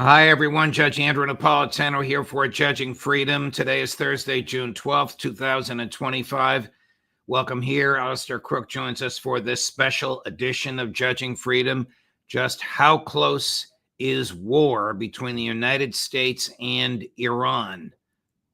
Hi, everyone. Judge Andrew Napolitano here for Judging Freedom. Today is Thursday, June 12th, 2025. Welcome here. Alastair Crooke joins us for this special edition of Judging Freedom. Just how close is war between the United States and Iran?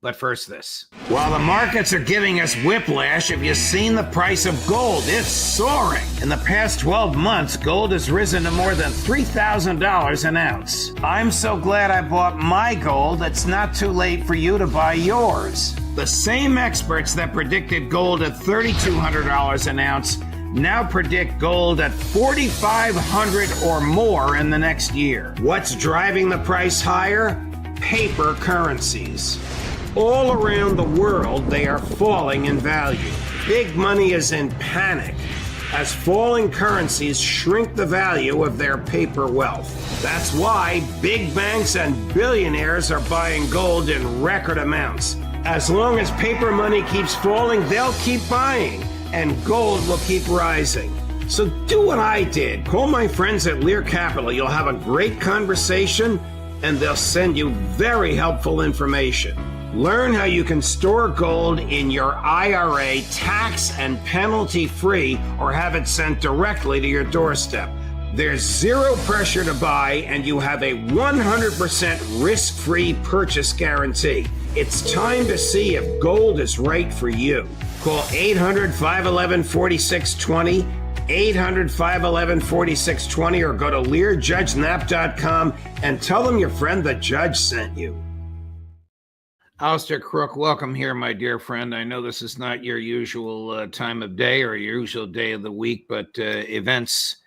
But first, this. While the markets are giving us whiplash, have you seen the price of gold? It's soaring. In the past 12 months, gold has risen to more than $3,000 an ounce. I'm so glad I bought my gold. It's not too late for you to buy yours. The same experts that predicted gold at $3,200 an ounce now predict gold at $4,500 or more in the next year. What's driving the price higher? Paper currencies. All around the world, they are falling in value. Big money is in panic as falling currencies shrink the value of their paper wealth. That's why big banks and billionaires are buying gold in record amounts. As long as paper money keeps falling, they'll keep buying, and gold will keep rising. So do what I did. Call my friends at Lear Capital. You'll have a great conversation, and they'll send you very helpful information. Learn how you can store gold in your IRA tax and penalty free or have it sent directly to your doorstep. There's zero pressure to buy and you have a 100% risk-free purchase guarantee. It's time to see if gold is right for you. Call 800-511-4620, 800-511-4620, or go to LearJudgeNap.com and tell them your friend the judge sent you. Alastair Crooke, welcome here, my dear friend. I know this is not your usual time of day or your usual day of the week, but events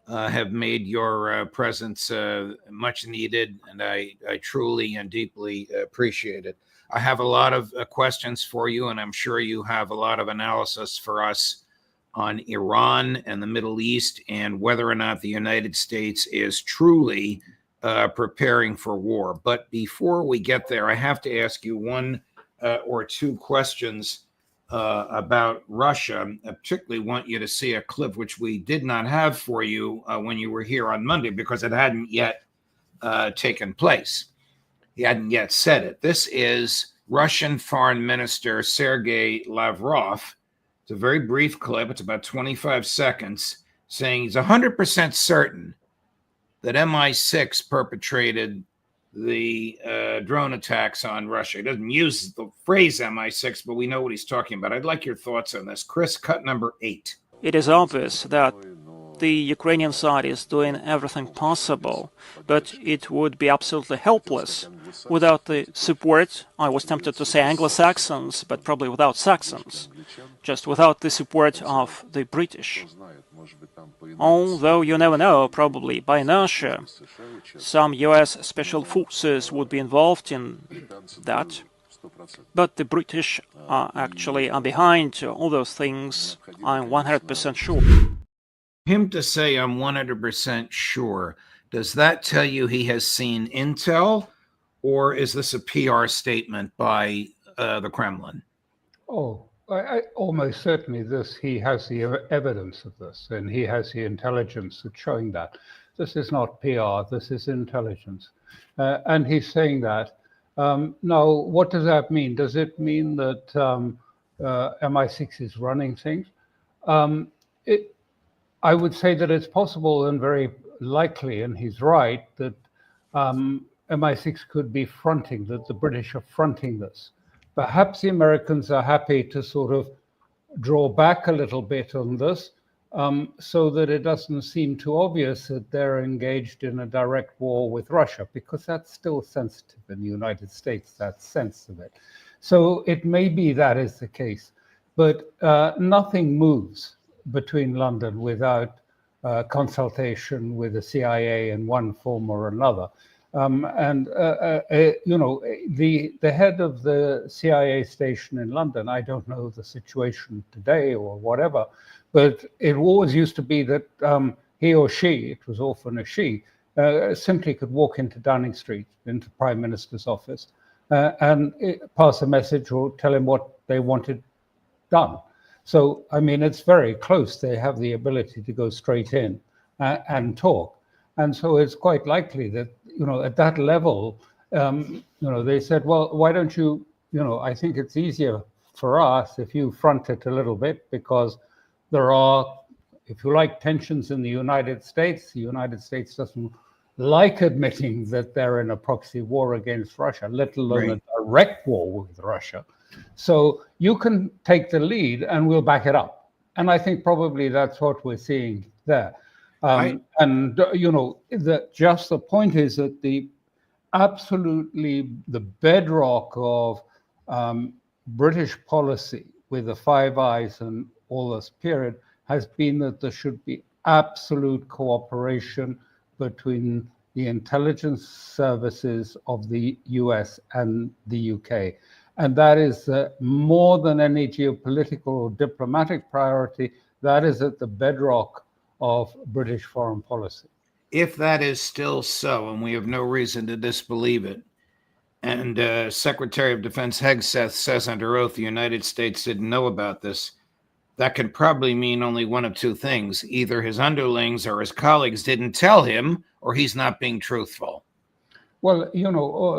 have made your presence much needed, and I truly and deeply appreciate it. I have a lot of questions for you, and I'm sure you have a lot of analysis for us on Iran and the Middle East and whether or not the United States is truly preparing for war. But before we get there, I have to ask you one or two questions about Russia. I particularly want you to see a clip which we did not have for you when you were here on Monday because it hadn't yet taken place. He hadn't yet said it. This is Russian Foreign Minister Sergei Lavrov. It's a very brief clip. It's about 25 seconds, saying he's 100% certain that MI6 perpetrated the drone attacks on Russia. He doesn't use the phrase MI6, but we know what he's talking about. I'd like your thoughts on this. Chris, cut number 8. It is obvious that the Ukrainian side is doing everything possible, but it would be absolutely helpless without the support, I was tempted to say Anglo-Saxons, but probably without Saxons, just without the support of the British. Although you never know, probably by inertia, some US special forces would be involved in that. But the British are behind all those things, I'm 100% sure. Him to say I'm 100% sure, does that tell you he has seen intel, or is this a PR statement by the Kremlin? Oh, almost certainly he has the evidence of this, and he has the intelligence that's showing that. This is not PR, this is intelligence. And he's saying that. Now, what does that mean? Does it mean that MI6 is running things? I would say that it's possible and very likely, and he's right, that MI6 could be fronting, that the British are fronting this. Perhaps the Americans are happy to sort of draw back a little bit on this so that it doesn't seem too obvious that they're engaged in a direct war with Russia, because that's still sensitive in the United States, that sense of it. So it may be that is the case, but nothing moves between London without consultation with the CIA in one form or another. You know, the head of the CIA station in London, I don't know the situation today or whatever, but it always used to be that he or she, it was often a she, simply could walk into Downing Street, into the Prime Minister's office, and pass a message or tell him what they wanted done. So, I mean, it's very close. They have the ability to go straight in and talk. And so it's quite likely that, at that level, they said, well, why don't you, I think it's easier for us if you front it a little bit, because there are, if you like, tensions in the United States. The United States doesn't like admitting that they're in a proxy war against Russia, let alone a direct war with Russia. So you can take the lead and we'll back it up. And I think probably that's what we're seeing there. Just the point is that absolutely the bedrock of British policy with the Five Eyes and all this period has been that there should be absolute cooperation between the intelligence services of the US and the UK. And that is more than any geopolitical or diplomatic priority, that is at the bedrock of British foreign policy. If that is still so, and we have no reason to disbelieve it, and Secretary of Defense Hegseth says under oath the United States didn't know about this, that can probably mean only one of two things. Either his underlings or his colleagues didn't tell him, or he's not being truthful. Well,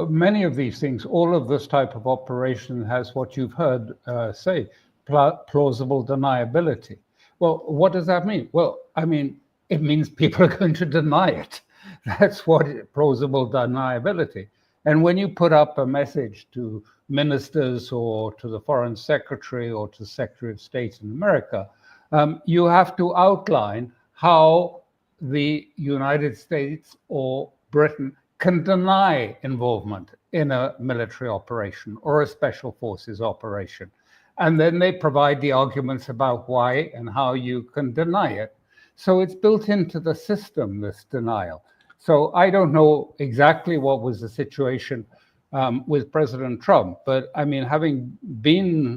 many of these things, all of this type of operation has what you've heard say, plausible deniability. Well, what does that mean? Well, I mean, it means people are going to deny it. That's what plausible deniability. And when you put up a message to ministers or to the foreign secretary or to Secretary of State in America, you have to outline how the United States or Britain can deny involvement in a military operation or a special forces operation. And then they provide the arguments about why and how you can deny it. So it's built into the system, this denial. So I don't know exactly what was the situation with President Trump, but I mean, having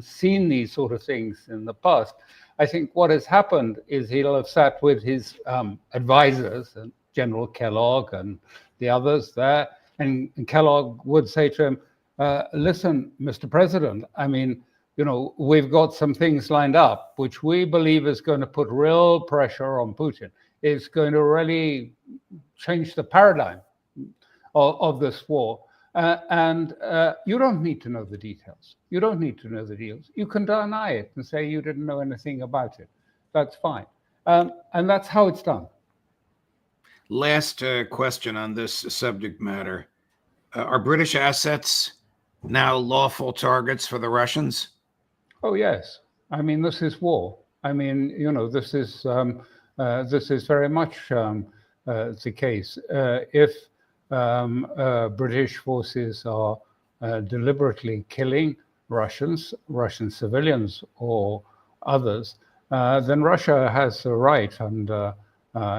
seen these sort of things in the past, I think what has happened is he'll have sat with his advisors, and General Kellogg and the others there, and Kellogg would say to him, listen, Mr. President, I mean, we've got some things lined up, which we believe is going to put real pressure on Putin. It's going to really change the paradigm of this war. And you don't need to know the details. You don't need to know the deals. You can deny it and say you didn't know anything about it. That's fine. And that's how it's done. Last question on this subject matter. Are British assets now lawful targets for the Russians? Oh, yes. I mean, this is war. I mean, this is very much the case. If British forces are deliberately killing Russian civilians or others, then Russia has a right under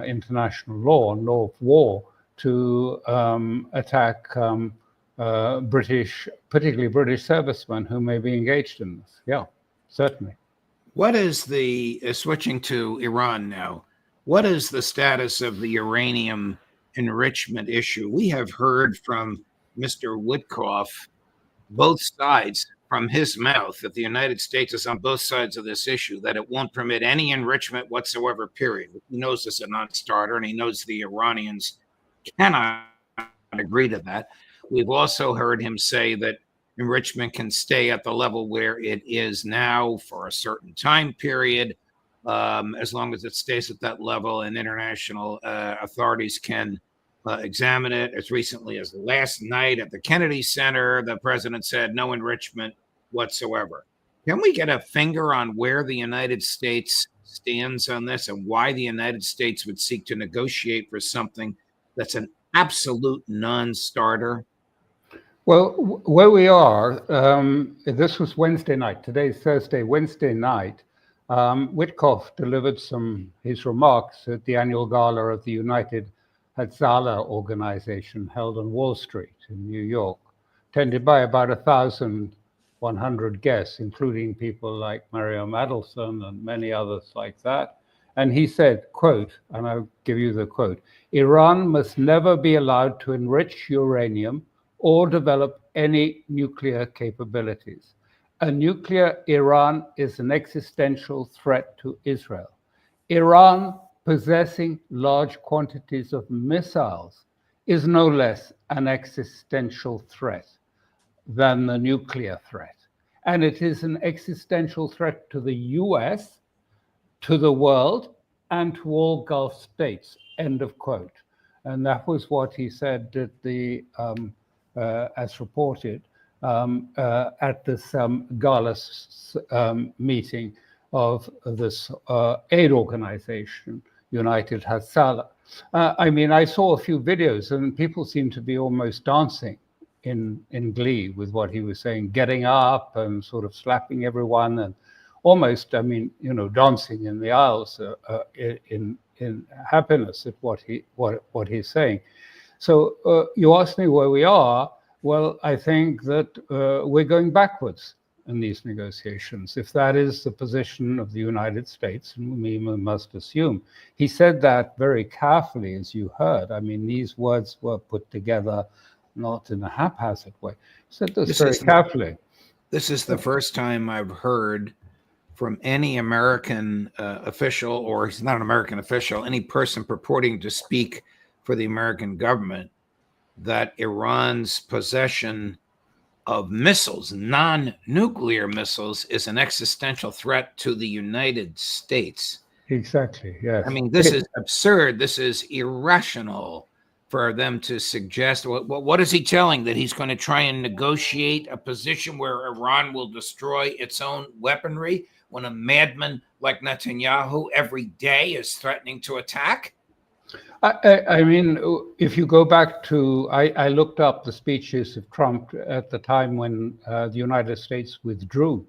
international law and law of war to attack particularly British servicemen who may be engaged in this. Yeah, certainly. What is the, switching to Iran now, what is the status of the uranium enrichment issue? We have heard from Mr. Witkoff, both sides, from his mouth, that the United States is on both sides of this issue, that it won't permit any enrichment whatsoever, period. He knows it's a non-starter, and he knows the Iranians cannot agree to that. We've also heard him say that enrichment can stay at the level where it is now for a certain time period, as long as it stays at that level, and international authorities can examine it. As recently as last night at the Kennedy Center, the president said no enrichment whatsoever. Can we get a finger on where the United States stands on this and why the United States would seek to negotiate for something that's an absolute non-starter? Well, where we are, this was Wednesday night. Today's Thursday. Wednesday night, Witkoff delivered his remarks at the annual gala of the United Hatzalah organization held on Wall Street in New York, attended by about 1,100 guests, including people like Mariam Adelson and many others like that. And he said, quote, and I'll give you the quote, "Iran must never be allowed to enrich uranium or develop any nuclear capabilities. A nuclear Iran is an existential threat to Israel. Iran possessing large quantities of missiles is no less an existential threat than the nuclear threat. And it is an existential threat to the US, to the world, and to all Gulf states, end of quote. And that was what he said at the, as reported, at this gala meeting of this aid organization, United Hassala. I mean, I saw a few videos and people seemed to be almost dancing in glee with what he was saying, getting up and sort of slapping everyone and almost, I mean, you know, dancing in the aisles in happiness at what he's saying. So you asked me where we are. Well, I think that we're going backwards in these negotiations, if that is the position of the United States, and we must assume. He said that very carefully, as you heard. I mean, these words were put together not in a haphazard way. He said this very carefully. This is the first time I've heard from any American official, or he's not an American official, any person purporting to speak for the American government, that Iran's possession of missiles, non-nuclear missiles, is an existential threat to the United States. Exactly, yes. I mean, this is absurd. This is irrational for them to suggest. What is he telling? That he's going to try and negotiate a position where Iran will destroy its own weaponry when a madman like Netanyahu every day is threatening to attack? I mean, if you go back to, I looked up the speeches of Trump at the time when the United States withdrew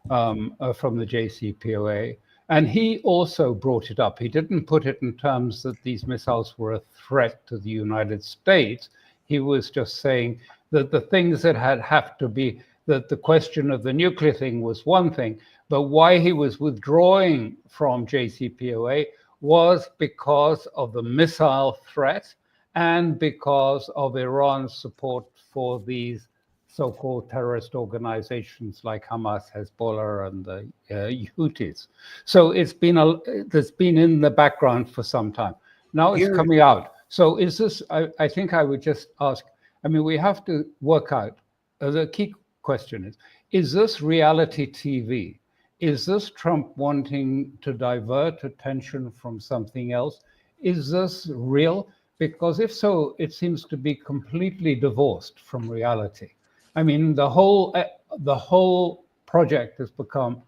from the JCPOA, and he also brought it up. He didn't put it in terms that these missiles were a threat to the United States. He was just saying that the things that have to be, that the question of the nuclear thing was one thing, but why he was withdrawing from JCPOA was because of the missile threat and because of Iran's support for these so-called terrorist organizations like Hamas, Hezbollah, and the Houthis. So it's been in the background for some time. Now it's coming out. So is this? I think I would just ask. I mean, we have to work out. The key question is this reality TV? Is this Trump wanting to divert attention from something else? Is this real? Because if so, it seems to be completely divorced from reality. I mean, the whole project has become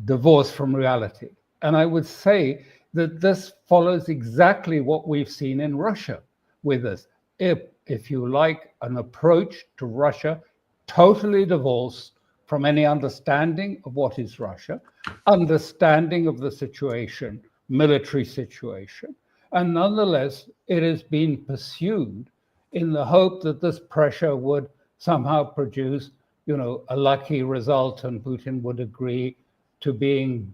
divorced from reality. And I would say that this follows exactly what we've seen in Russia with this. If you like, an approach to Russia totally divorced from any understanding of what is Russia, understanding of the situation, military situation. And nonetheless, it has been pursued in the hope that this pressure would somehow produce, you know, a lucky result, and Putin would agree to being,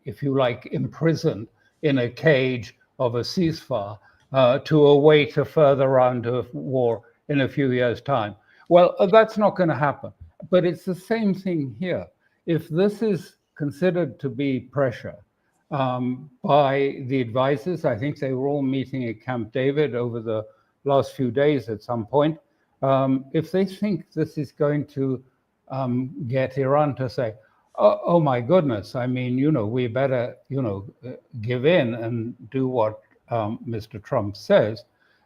if you like, imprisoned in a cage of a ceasefire to await a further round of war in a few years' time. Well, that's not going to happen. But it's the same thing here. If this is considered to be pressure by the advisors, I think they were all meeting at Camp David over the last few days at some point. If they think this is going to get Iran to say, oh my goodness, I mean, you know, we better, you know, give in and do what Mr. Trump says,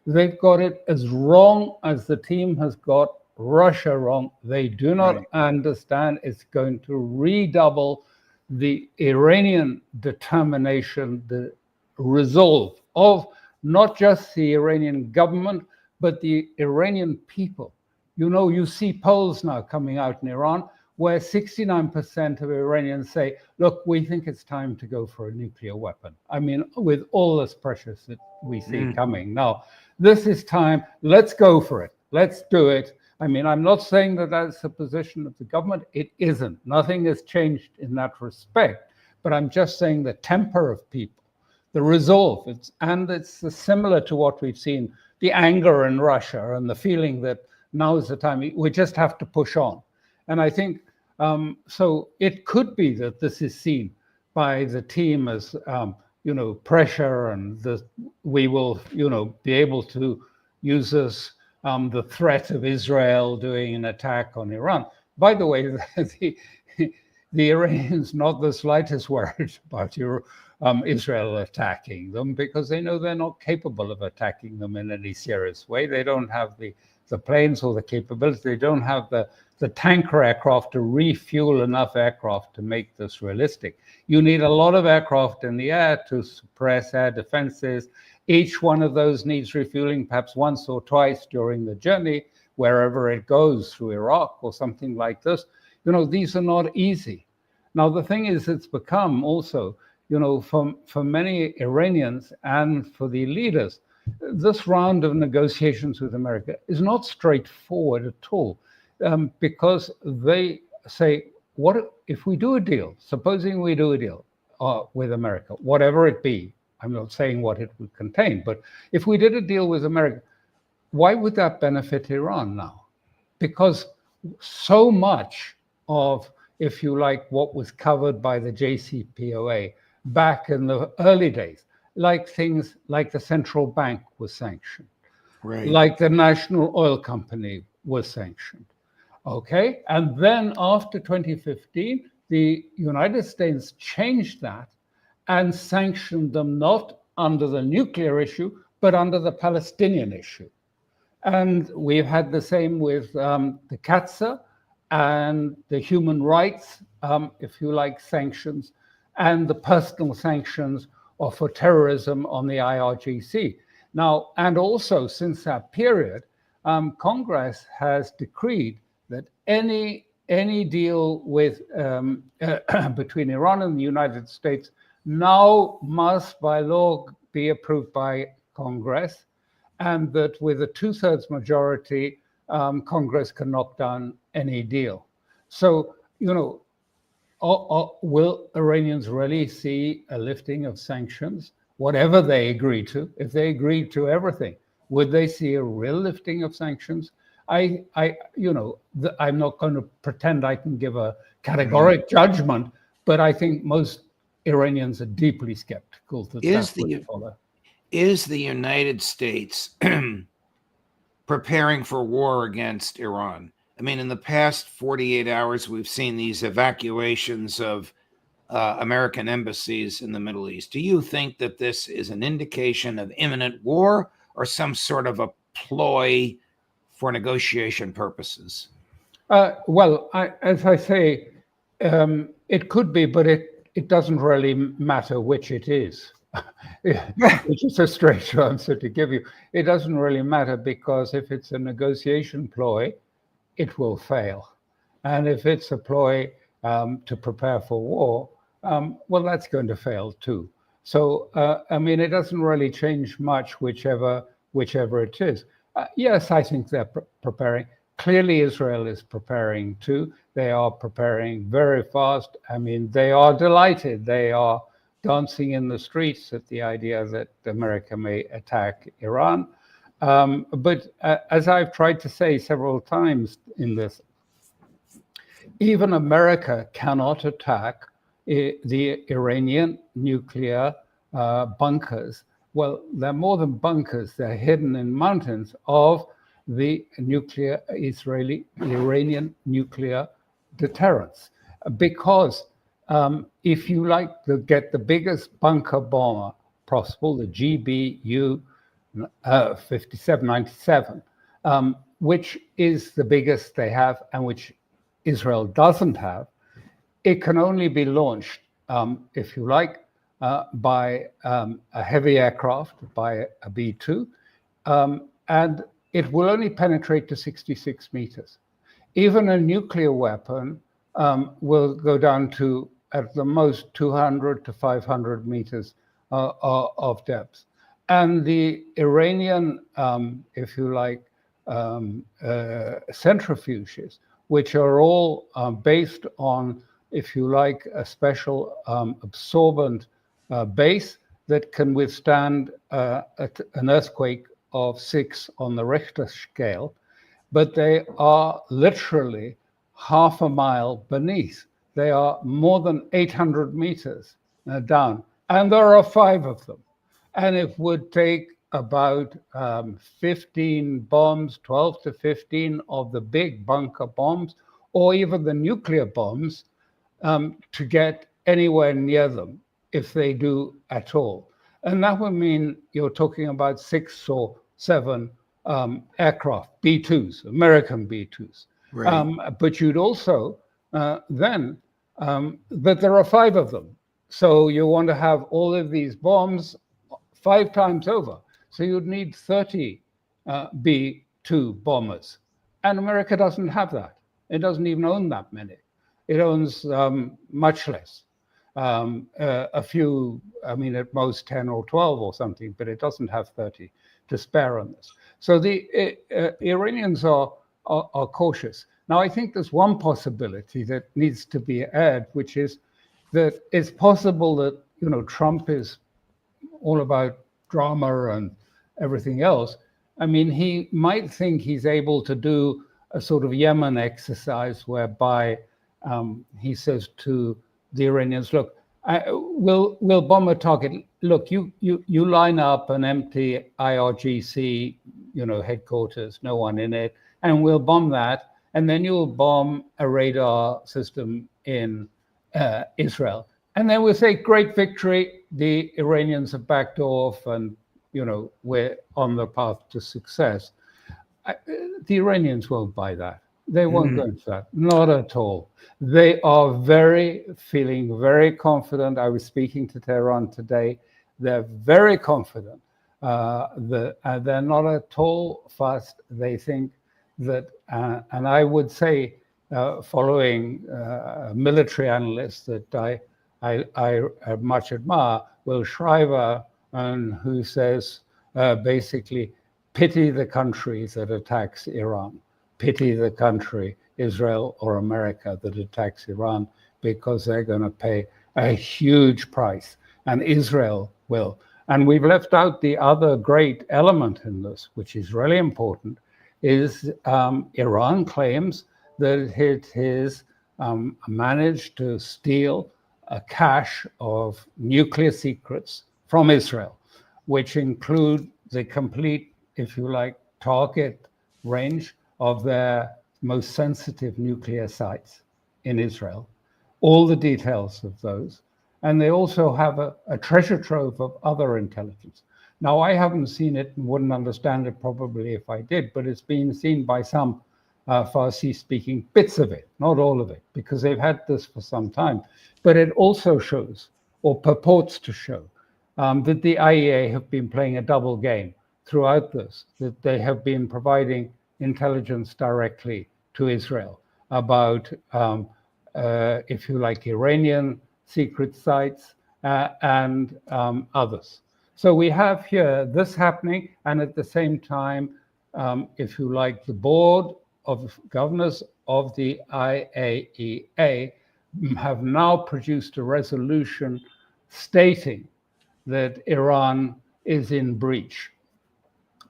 they've got it as wrong as the team has got Russia wrong. They do not understand it's going to redouble the Iranian determination, the resolve of not just the Iranian government, but the Iranian people. You know, you see polls now coming out in Iran where 69% of Iranians say, look, we think it's time to go for a nuclear weapon. I mean, with all this pressure that we see coming. Now, this is time, let's go for it. Let's do it. I mean, I'm not saying that that's the position of the government. It isn't. Nothing has changed in that respect. But I'm just saying the temper of people, the resolve, it's similar to what we've seen, the anger in Russia and the feeling that now is the time. We just have to push on. And I think, so it could be that this is seen by the team as, pressure, and we will, be able to use this, the threat of Israel doing an attack on Iran. By the way, the Iranians not the slightest worried about Israel attacking them, because they know they're not capable of attacking them in any serious way. They don't have the planes or the capability. They don't have the tanker aircraft to refuel enough aircraft to make this realistic. You need a lot of aircraft in the air to suppress air defenses. Each one of those needs refueling perhaps once or twice during the journey, wherever it goes, through Iraq or something like this. These are not easy. Now, the thing is, it's become also, for many Iranians and for the leaders, this round of negotiations with America is not straightforward at all, because they say, what if we do a deal? Supposing we do a deal with America, whatever it be. I'm not saying what it would contain, but if we did a deal with America, why would that benefit Iran now? Because so much of, if you like, what was covered by the JCPOA back in the early days, like things like the central bank was sanctioned, right, like the national oil company was sanctioned. Okay, and then after 2015, the United States changed that and sanctioned them not under the nuclear issue, but under the Palestinian issue. And we've had the same with the CAATSA and the human rights, if you like, sanctions, and the personal sanctions or for terrorism on the IRGC. Now, and also since that period, Congress has decreed that any deal with between Iran and the United States now must by law be approved by Congress, and that with a 2/3 majority, Congress can knock down any deal. So, will Iranians really see a lifting of sanctions, whatever they agree to? If they agree to everything, would they see a real lifting of sanctions? I'm not going to pretend I can give a categoric judgment, but I think most Iranians are deeply skeptical that that would follow. Is the United States preparing for war against Iran? I mean, in the past 48 hours, we've seen these evacuations of American embassies in the Middle East. Do you think that this is an indication of imminent war or some sort of a ploy for negotiation purposes? Well, as I say, it could be, but it doesn't really matter which it is, which is a straight answer to give you. It doesn't really matter, because if it's a negotiation ploy, it will fail. And if it's a ploy to prepare for war, well, that's going to fail too. So, it doesn't really change much, whichever it is. Yes, I think they're preparing. Clearly, Israel is preparing too. They are preparing very fast. They are delighted. They are dancing in the streets at the idea that America may attack Iran. But as I've tried to say several times in this, even America cannot attack the Iranian nuclear bunkers. Well, they're more than bunkers. They're hidden in mountains of the Iranian nuclear deterrence. Because if you like to get the biggest bunker bomber possible, the GBU 5797, which is the biggest they have and which Israel doesn't have, it can only be launched, if you like, by a heavy aircraft, by a B-2, and it will only penetrate to 66 meters. Even a nuclear weapon will go down to, at the most, 200 to 500 meters of depth. And the Iranian, if you like, centrifuges, which are all based on, if you like, a special absorbent base that can withstand an earthquake of 6 on the Richter scale, but they are literally half a mile beneath. They are more than 800 meters down. And there are 5 of them. And it would take about 15 bombs, 12 to 15 of the big bunker bombs, or even the nuclear bombs, to get anywhere near them, if they do at all. And that would mean you're talking about 6 or 7 aircraft, B-2s, American B-2s. Right. But you'd also then, that there are 5 of them. So you want to have all of these bombs 5 times over. So you'd need 30 B-2 bombers. And America doesn't have that. It doesn't even own that many. It owns much less. A few, I mean, at most 10 or 12 or something, but it doesn't have 30 to spare on this. So the Iranians are cautious. Now, I think there's one possibility that needs to be aired, which is that it's possible that, you know, Trump is all about drama and everything else. I mean, he might think he's able to do a sort of Yemen exercise whereby he says to the Iranians, look, we'll bomb a target. Look, you line up an empty IRGC, you know, headquarters, no one in it, and we'll bomb that. And then you'll bomb a radar system in Israel. And then we'll say, great victory. The Iranians have backed off and, you know, we're on the path to success. The Iranians won't buy that. They won't go into that. Not at all. They are feeling very confident. I was speaking to Tehran today. They're very confident. They're not at all fussed. They think that, and I would say, following a military analyst that I much admire, Will Shriver, and who says basically, pity the country that attacks Iran. Pity the country, Israel or America, that attacks Iran, because they're going to pay a huge price, and Israel will. And we've left out the other great element in this, which is really important, is Iran claims that it has managed to steal a cache of nuclear secrets from Israel, which include the complete, if you like, target range of their most sensitive nuclear sites in Israel, all the details of those. And they also have a treasure trove of other intelligence. Now, I haven't seen it and wouldn't understand it probably if I did, but it's been seen by some Farsi-speaking bits of it, not all of it, because they've had this for some time. But it also shows, or purports to show, that the IEA have been playing a double game throughout this, that they have been providing intelligence directly to Israel about, if you like, Iranian secret sites and others. So we have here this happening, and at the same time, if you like, the board of governors of the IAEA have now produced a resolution stating that Iran is in breach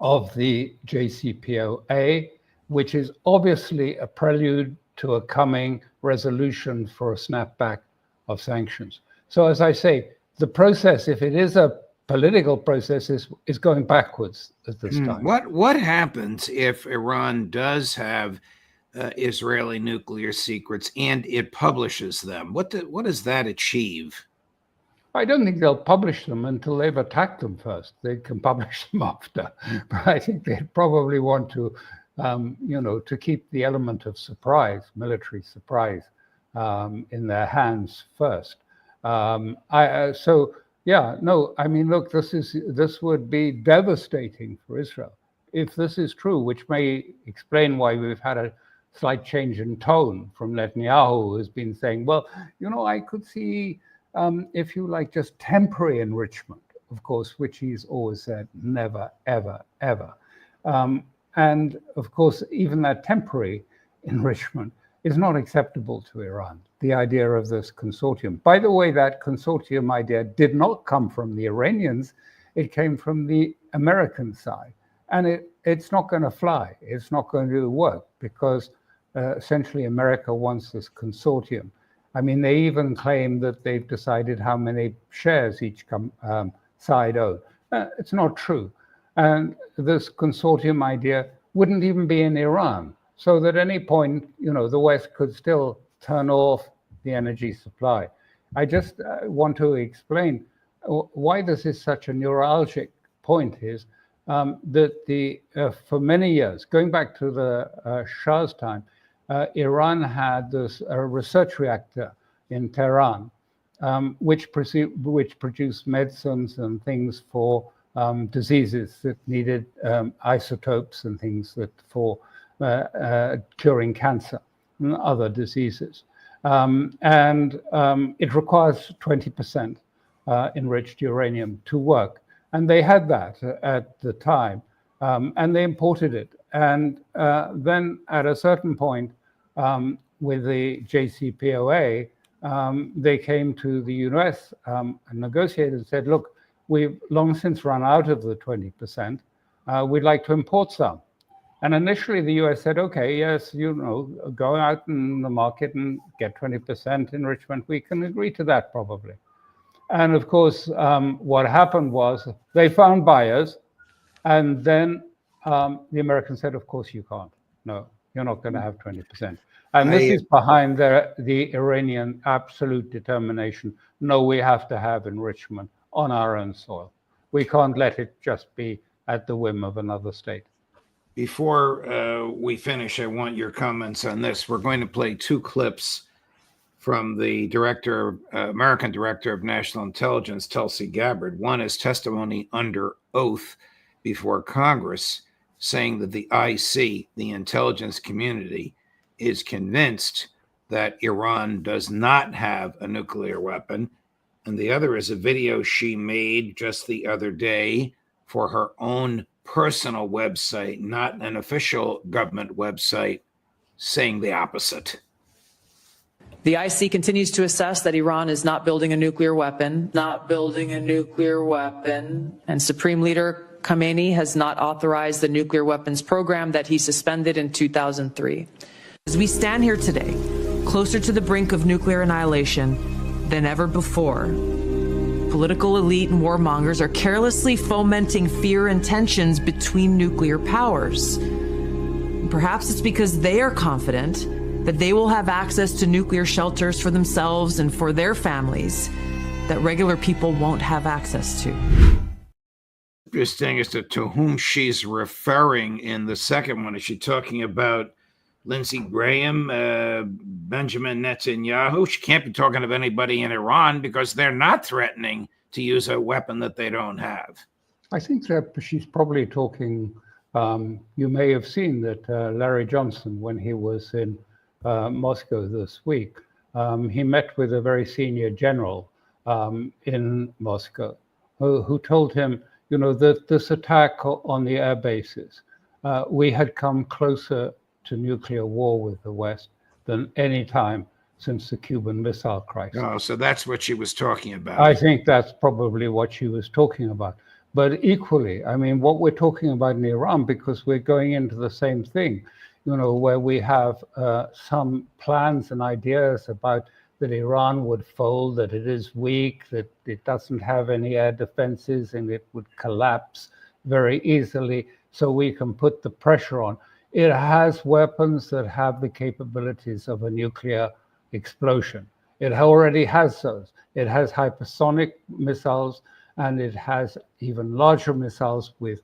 of the JCPOA, which is obviously a prelude to a coming resolution for a snapback of sanctions. So as I say, the process, if it is a political process, is going backwards at this time. What happens if Iran does have Israeli nuclear secrets and it publishes them? What does that achieve? I don't think they'll publish them until they've attacked them first. They can publish them after, but I think they'd probably want to, you know, to keep the element of surprise, military surprise, in their hands first. So yeah, no, I mean, look, this would be devastating for Israel if this is true, which may explain why we've had a slight change in tone from Netanyahu, who has been saying, well, you know, I could see, if you like, just temporary enrichment, of course, which he's always said, never, ever, ever. And of course, even that temporary enrichment is not acceptable to Iran, the idea of this consortium. By the way, that consortium idea did not come from the Iranians, it came from the American side. And it's not going to fly, it's not going to work, because essentially America wants this consortium. I mean, they even claim that they've decided how many shares each side owed. It's not true. And this consortium idea wouldn't even be in Iran. So that at any point, the West could still turn off the energy supply. I just want to explain why this is such a neuralgic point is that for many years, going back to the Shah's time, Iran had this research reactor in Tehran, which produced medicines and things for diseases that needed isotopes and things for curing cancer and other diseases. It requires 20% enriched uranium to work. And they had that at the time, and they imported it. And then at a certain point, with the JCPOA, they came to the US and negotiated and said, look, we've long since run out of the 20%. We'd like to import some. And initially the US said, okay, yes, go out in the market and get 20% enrichment. We can agree to that probably. And of course, what happened was they found buyers, and then the Americans said, of course you can't. No, you're not going to have 20%. And this is behind the Iranian absolute determination. No, we have to have enrichment on our own soil. We can't let it just be at the whim of another state. Before we finish, I want your comments on this. We're going to play two clips from the American Director of National Intelligence, Tulsi Gabbard. One is testimony under oath before Congress saying that the IC, the intelligence community, is convinced that Iran does not have a nuclear weapon. And the other is a video she made just the other day for her own personal website, not an official government website, saying the opposite. The IC continues to assess that Iran is not building a nuclear weapon, and Supreme Leader Khamenei has not authorized the nuclear weapons program that he suspended in 2003. As we stand here today, closer to the brink of nuclear annihilation than ever before, political elite and warmongers are carelessly fomenting fear and tensions between nuclear powers. Perhaps it's because they are confident that they will have access to nuclear shelters for themselves and for their families that regular people won't have access to. Interesting as to whom she's referring in the second one. Is she talking about Lindsey Graham, Benjamin Netanyahu? She can't be talking of anybody in Iran because they're not threatening to use a weapon that they don't have. I think that she's probably talking, you may have seen that Larry Johnson, when he was in Moscow this week, he met with a very senior general in Moscow who told him, that this attack on the air bases, we had come closer to nuclear war with the West than any time since the Cuban Missile Crisis. Oh, so that's what she was talking about. I think that's probably what she was talking about. But equally, I mean, what we're talking about in Iran, because we're going into the same thing, where we have some plans and ideas about that Iran would fold, that it is weak, that it doesn't have any air defenses, and it would collapse very easily, so we can put the pressure on. It has weapons that have the capabilities of a nuclear explosion. It already has those. It has hypersonic missiles, and it has even larger missiles with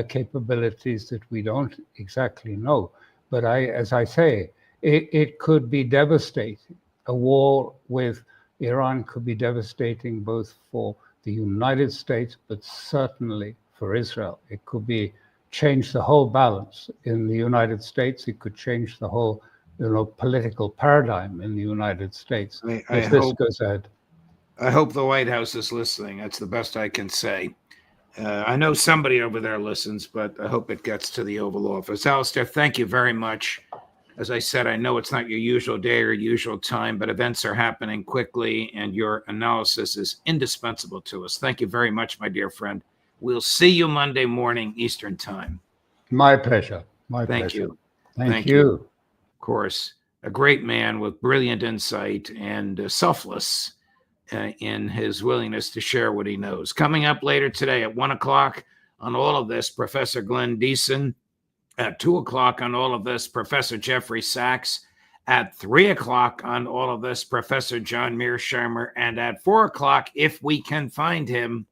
capabilities that we don't exactly know. But as I say, it could be devastating. A war with Iran could be devastating both for the United States, but certainly for Israel. It could change the whole balance in the United States. It could change the whole, political paradigm in the United States if this goes ahead. I hope the White House is listening. That's the best I can say. I know somebody over there listens, but I hope it gets to the Oval Office. Alastair, thank you very much. As I said, I know it's not your usual day or usual time, but events are happening quickly, and your analysis is indispensable to us. Thank you very much, my dear friend. We'll see you Monday morning, Eastern Time. My pleasure. My Thank pleasure. you. Thank you. Of course. a great man with brilliant insight and selfless in his willingness to share what he knows. Coming up later today at 1 o'clock on All of This, Professor Glenn Deason. At 2 o'clock on All of This, Professor Jeffrey Sachs. At 3 o'clock on All of This, Professor John Mearsheimer. And at 4 o'clock, if we can find him,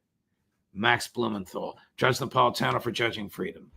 Max Blumenthal. Judge Napolitano for Judging Freedom.